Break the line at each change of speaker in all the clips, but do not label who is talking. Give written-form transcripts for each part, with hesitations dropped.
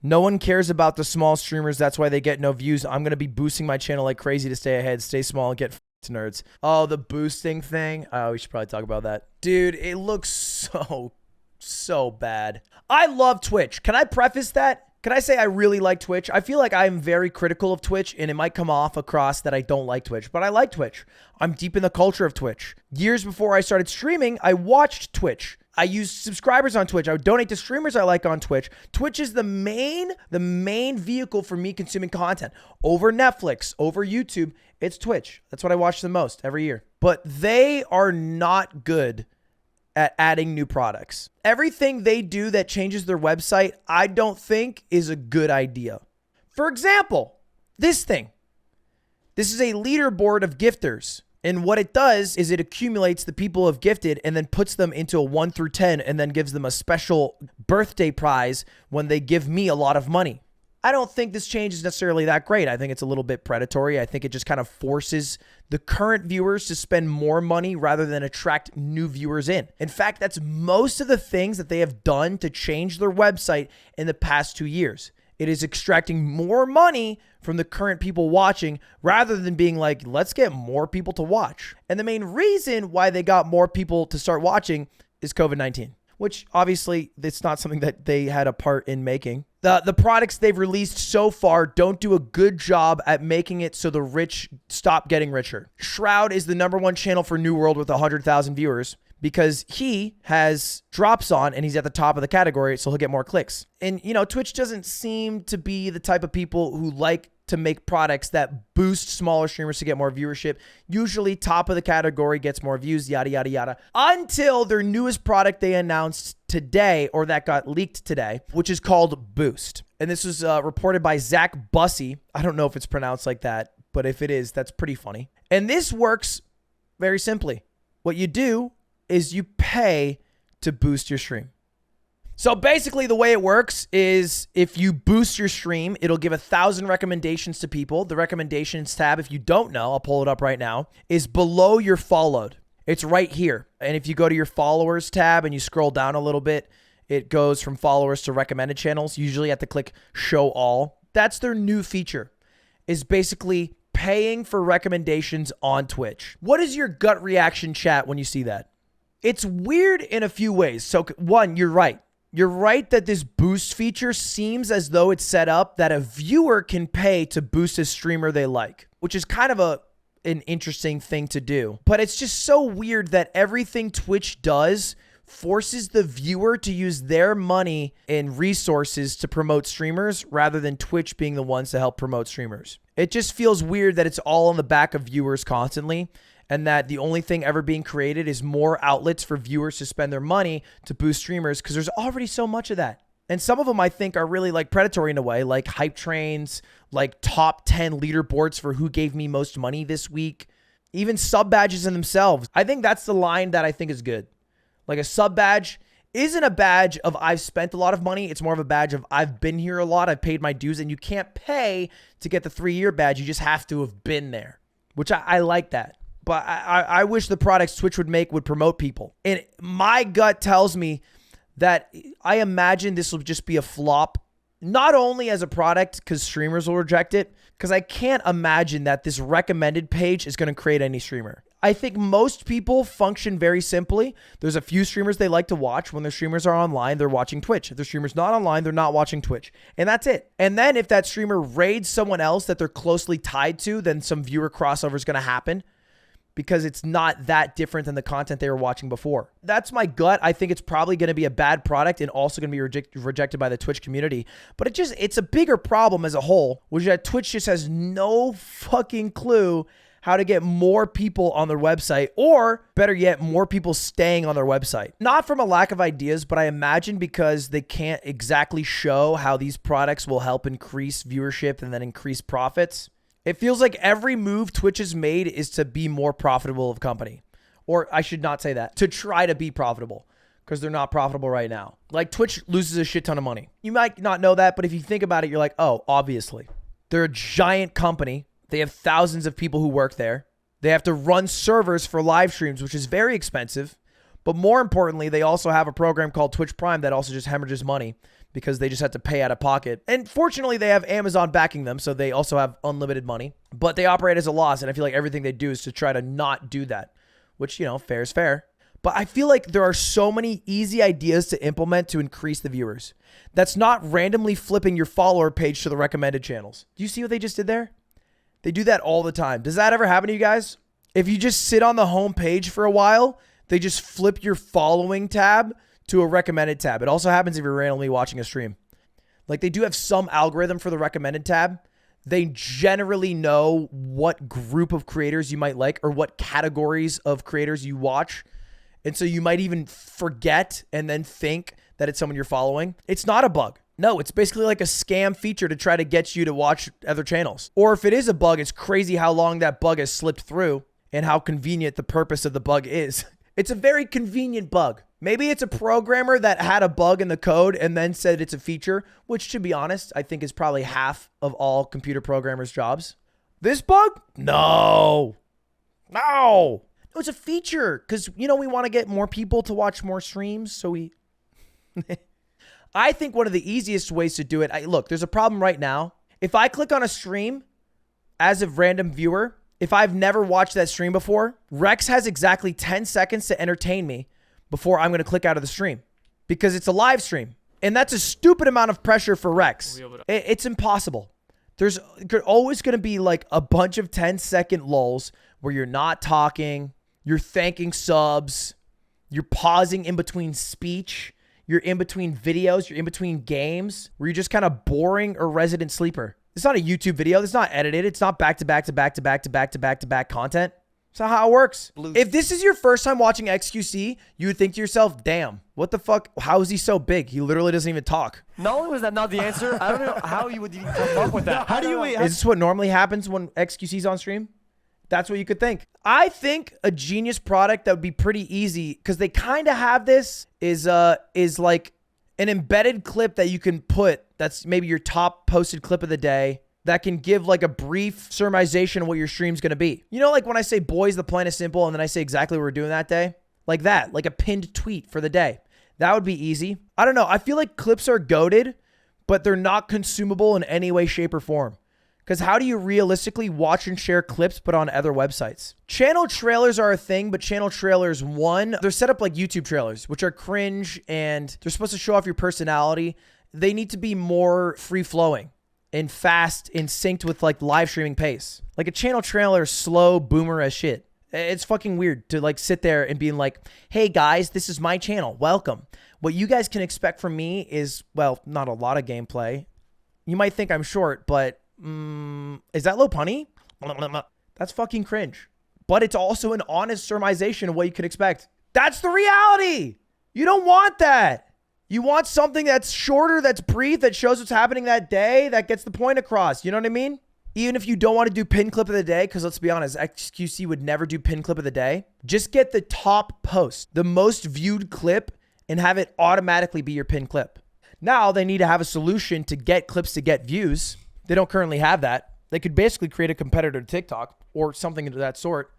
No one cares about the small streamers. That's why they get no views. I'm going to be boosting my channel like crazy to stay ahead, stay small, and get f***ed nerds. Oh, the boosting thing. Oh, we should probably talk about that. Dude, it looks so bad. I love Twitch. Can I preface that? Can I say I really like Twitch? I feel like I'm very critical of Twitch, and it might come off across that I don't like Twitch, but I like Twitch. I'm deep in the culture of Twitch. Years before I started streaming, I watched Twitch. I use subscribers on Twitch. I would donate to streamers I like on Twitch. Twitch is the main vehicle for me consuming content. Over Netflix, over YouTube, it's Twitch. That's what I watch the most every year. But they are not good at adding new products. Everything they do that changes their website, I don't think is a good idea. For example, this thing. This is a leaderboard of gifters. And what it does is it accumulates the people who have gifted and then puts them into a 1 through 10 and then gives them a special birthday prize when they give me a lot of money. I don't think this change is necessarily that great. I think it's a little bit predatory. I think it just kind of forces the current viewers to spend more money rather than attract new viewers in. In fact, that's most of the things that they have done to change their website in the past 2 years. It is extracting more money from the current people watching rather than being like, let's get more people to watch. And the main reason why they got more people to start watching is COVID-19, which obviously it's not something that they had a part in making. The products they've released so far don't do a good job at making it so the rich stop getting richer. Shroud is the #1 channel for New World with 100,000 viewers because he has drops on and he's at the top of the category, so he'll get more clicks. And, you know, Twitch doesn't seem to be the type of people who like to make products that boost smaller streamers to get more viewership. Usually top of the category gets more views, yada, yada, yada, until their newest product they announced today, or that got leaked today, which is called Boost. And this was reported by Zach Bussey. I don't know if it's pronounced like that, but if it is, that's pretty funny. And this works very simply. What you do is you pay to boost your stream. So basically the way it works is if you boost your stream, it'll give 1,000 recommendations to people. The recommendations tab, if you don't know, I'll pull it up right now, is below your followed. It's right here. And if you go to your followers tab and you scroll down a little bit, it goes from followers to recommended channels. You usually have to click show all. That's their new feature, is basically paying for recommendations on Twitch. What is your gut reaction, chat, when you see that? It's weird in a few ways. So one, you're right. You're right that this boost feature seems as though it's set up that a viewer can pay to boost a streamer they like, which is kind of an interesting thing to do. But it's just so weird that everything Twitch does forces the viewer to use their money and resources to promote streamers rather than Twitch being the ones to help promote streamers. It just feels weird that it's all on the back of viewers constantly, and that the only thing ever being created is more outlets for viewers to spend their money to boost streamers because there's already so much of that. And some of them I think are really like predatory in a way, like hype trains, like top 10 leaderboards for who gave me most money this week, even sub badges in themselves. I think that's the line that I think is good. Like a sub badge isn't a badge of I've spent a lot of money. It's more of a badge of I've been here a lot. I've paid my dues, and you can't pay to get the 3-year badge. You just have to have been there, which I like that. But I wish the products Twitch would make would promote people. And my gut tells me that I imagine this will just be a flop, not only as a product because streamers will reject it, because I can't imagine that this recommended page is going to create any streamer. I think most people function very simply. There's a few streamers they like to watch. When their streamers are online, they're watching Twitch. If their streamer's not online, they're not watching Twitch. And that's it. And then if that streamer raids someone else that they're closely tied to, then some viewer crossover is going to happen, because it's not that different than the content they were watching before. That's my gut. I think it's probably going to be a bad product and also going to be rejected by the Twitch community. But it's a bigger problem as a whole, which is that Twitch just has no fucking clue how to get more people on their website, or better yet, more people staying on their website. Not from a lack of ideas, but I imagine because they can't exactly show how these products will help increase viewership and then increase profits. It feels like every move Twitch has made is to be more profitable of a company. Or I should not say that, to try to be profitable, because they're not profitable right now. Like Twitch loses a shit ton of money. You might not know that, but if you think about it, you're like, oh, obviously. They're a giant company. They have thousands of people who work there. They have to run servers for live streams, which is very expensive. But more importantly, they also have a program called Twitch Prime that also just hemorrhages money, because they just had to pay out of pocket. And fortunately, they have Amazon backing them, so they also have unlimited money. But they operate as a loss, and I feel like everything they do is to try to not do that, which, fair is fair. But I feel like there are so many easy ideas to implement to increase the viewers. That's not randomly flipping your follower page to the recommended channels. Do you see what they just did there? They do that all the time. Does that ever happen to you guys? If you just sit on the home page for a while, they just flip your following tab to a recommended tab. It also happens if you're randomly watching a stream. Like, they do have some algorithm for the recommended tab. They generally know what group of creators you might like or what categories of creators you watch. And so you might even forget and then think that it's someone you're following. It's not a bug. No, it's basically like a scam feature to try to get you to watch other channels. Or if it is a bug, it's crazy how long that bug has slipped through and how convenient the purpose of the bug is. It's a very convenient bug. Maybe it's a programmer that had a bug in the code and then said it's a feature, which, to be honest, I think is probably half of all computer programmers' jobs. This bug? No. It's a feature because, we want to get more people to watch more streams. So I think one of the easiest ways to do it, look, there's a problem right now. If I click on a stream as a random viewer, if I've never watched that stream before, Rex has exactly 10 seconds to entertain me before I'm going to click out of the stream because it's a live stream. And that's a stupid amount of pressure for Rex. It's impossible. There's always going to be like a bunch of 10-second lulls where you're not talking, you're thanking subs, you're pausing in between speech, you're in between videos, you're in between games, where you're just kind of boring or resident sleeper. It's not a YouTube video. It's not edited. It's not back to back content. That's not how it works. If this is your first time watching XQC, you would think to yourself, damn, what the fuck? How is he so big? He literally doesn't even talk.
Not only was that not the answer, I don't know how you would even come up with that. How do you wait?
Is this what normally happens when XQC's on stream? That's what you could think. I think a genius product that would be pretty easy, because they kind of have this, is like an embedded clip that you can put that's maybe your top posted clip of the day that can give like a brief surmisation of what your stream's going to be. Like when I say boys, the plan is simple, and then I say exactly what we're doing that day, like that, like a pinned tweet for the day. That would be easy. I don't know. I feel like clips are goated, but they're not consumable in any way, shape, or form. Because how do you realistically watch and share clips but on other websites? Channel trailers are a thing, but channel trailers, they're set up like YouTube trailers, which are cringe and they're supposed to show off your personality. They need to be more free-flowing and fast and synced with like live streaming pace. Like a channel trailer is slow, boomer as shit. It's fucking weird to like sit there and being like, hey guys, this is my channel. Welcome. What you guys can expect from me is, well, not a lot of gameplay. You might think I'm short, but is that low punny? That's fucking cringe. But it's also an honest surmisation of what you could expect. That's the reality. You don't want that. You want something that's shorter, that's brief, that shows what's happening that day, that gets the point across. You know what I mean? Even if you don't want to do pin clip of the day, because let's be honest, XQC would never do pin clip of the day. Just get the top post, the most viewed clip, and have it automatically be your pin clip. Now they need to have a solution to get clips to get views. They don't currently have that. They could basically create a competitor to TikTok or something of that sort.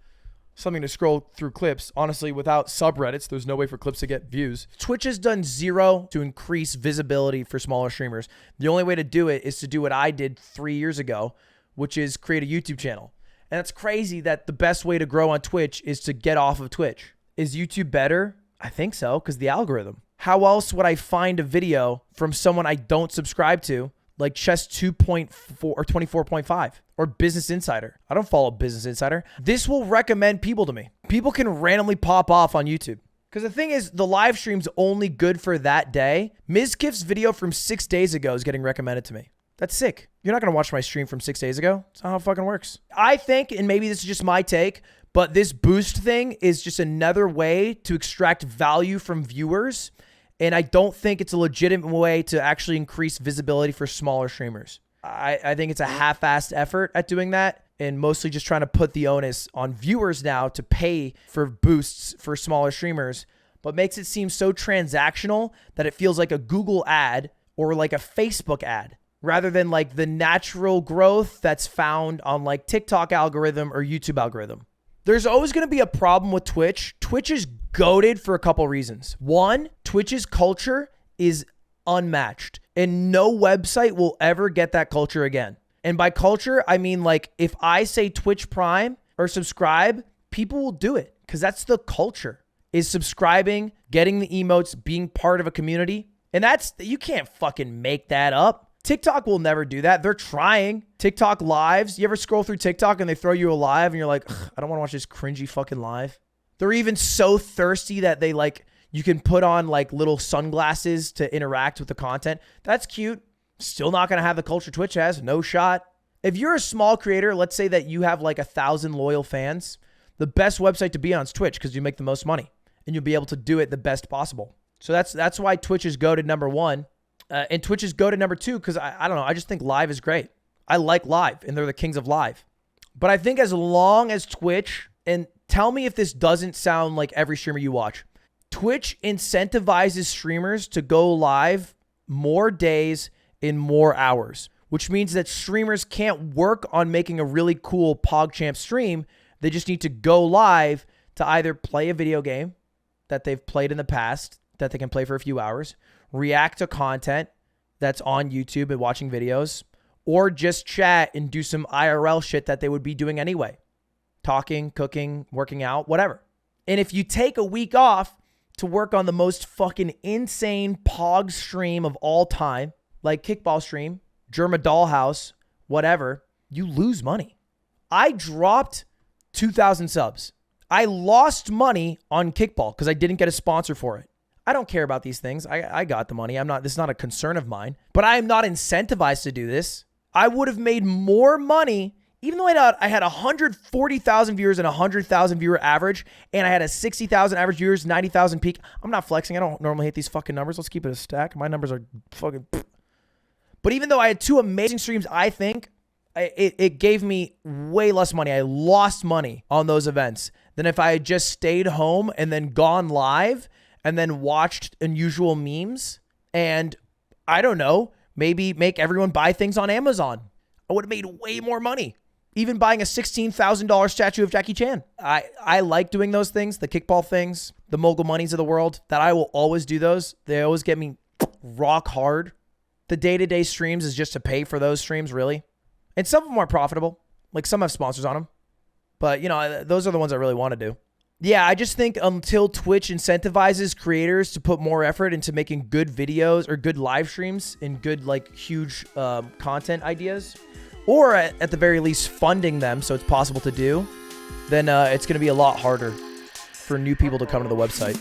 Something to scroll through clips. Honestly, without subreddits, there's no way for clips to get views. Twitch has done zero to increase visibility for smaller streamers. The only way to do it is to do what I did 3 years ago, which is create a YouTube channel. And it's crazy that the best way to grow on Twitch is to get off of Twitch. Is YouTube better? I think so, because the algorithm. How else would I find a video from someone I don't subscribe to, like Chess 2.4 or 24.5 or Business Insider? I don't follow Business Insider. This will recommend people to me. People can randomly pop off on YouTube. Because the thing is, the live stream's only good for that day. Mizkif's video from 6 days ago is getting recommended to me. That's sick. You're not going to watch my stream from 6 days ago. That's not how it fucking works. I think, and maybe this is just my take, but this boost thing is just another way to extract value from viewers. And I don't think it's a legitimate way to actually increase visibility for smaller streamers. I think it's a half-assed effort at doing that, and mostly just trying to put the onus on viewers now to pay for boosts for smaller streamers, but makes it seem so transactional that it feels like a Google ad or like a Facebook ad, rather than like the natural growth that's found on like TikTok algorithm or YouTube algorithm. There's always going to be a problem with Twitch. Twitch is goated for a couple reasons. One, Twitch's culture is unmatched. And no website will ever get that culture again. And by culture, I mean like if I say Twitch Prime or subscribe, people will do it because that's the culture, is subscribing, getting the emotes, being part of a community. And you can't fucking make that up. TikTok will never do that. They're trying. TikTok lives. You ever scroll through TikTok and they throw you a live and you're like, I don't want to watch this cringy fucking live. They're even so thirsty that they like, you can put on like little sunglasses to interact with the content. That's cute. Still not going to have the culture Twitch has. No shot. If you're a small creator, let's say that you have like 1,000 loyal fans, the best website to be on is Twitch because you make the most money and you'll be able to do it the best possible. So that's why Twitch is goated #1. And Twitch is goated #2 because I don't know. I just think live is great. I like live and they're the kings of live. But I think as long as Twitch, and tell me if this doesn't sound like every streamer you watch, Twitch incentivizes streamers to go live more days in more hours, which means that streamers can't work on making a really cool PogChamp stream. They just need to go live to either play a video game that they've played in the past that they can play for a few hours, react to content that's on YouTube and watching videos, or just chat and do some IRL shit that they would be doing anyway. Talking, cooking, working out, whatever. And if you take a week off to work on the most fucking insane Pog stream of all time, like Kickball stream, Germa Dollhouse, whatever, you lose money. I dropped 2,000 subs. I lost money on Kickball because I didn't get a sponsor for it. I don't care about these things. I got the money. This is not a concern of mine, but I am not incentivized to do this. I would have made more money, even though I had 140,000 viewers and 100,000 viewer average, and I had a 60,000 average viewers, 90,000 peak. I'm not flexing. I don't normally hit these fucking numbers. Let's keep it a stack. My numbers are fucking... But even though I had 2 amazing streams, I think it gave me way less money. I lost money on those events than if I had just stayed home and then gone live and then watched unusual memes and, I don't know, maybe make everyone buy things on Amazon. I would have made way more money. Even buying a $16,000 statue of Jackie Chan. I like doing those things, the kickball things, the mogul monies of the world, that I will always do those. They always get me rock hard. The day-to-day streams is just to pay for those streams, really. And some of them are profitable. Like some have sponsors on them. But, you know, those are the ones I really want to do. Yeah, I just think until Twitch incentivizes creators to put more effort into making good videos or good live streams and good, like, huge content ideas, or at the very least funding them so it's possible to do, then it's going to be a lot harder for new people to come to the website.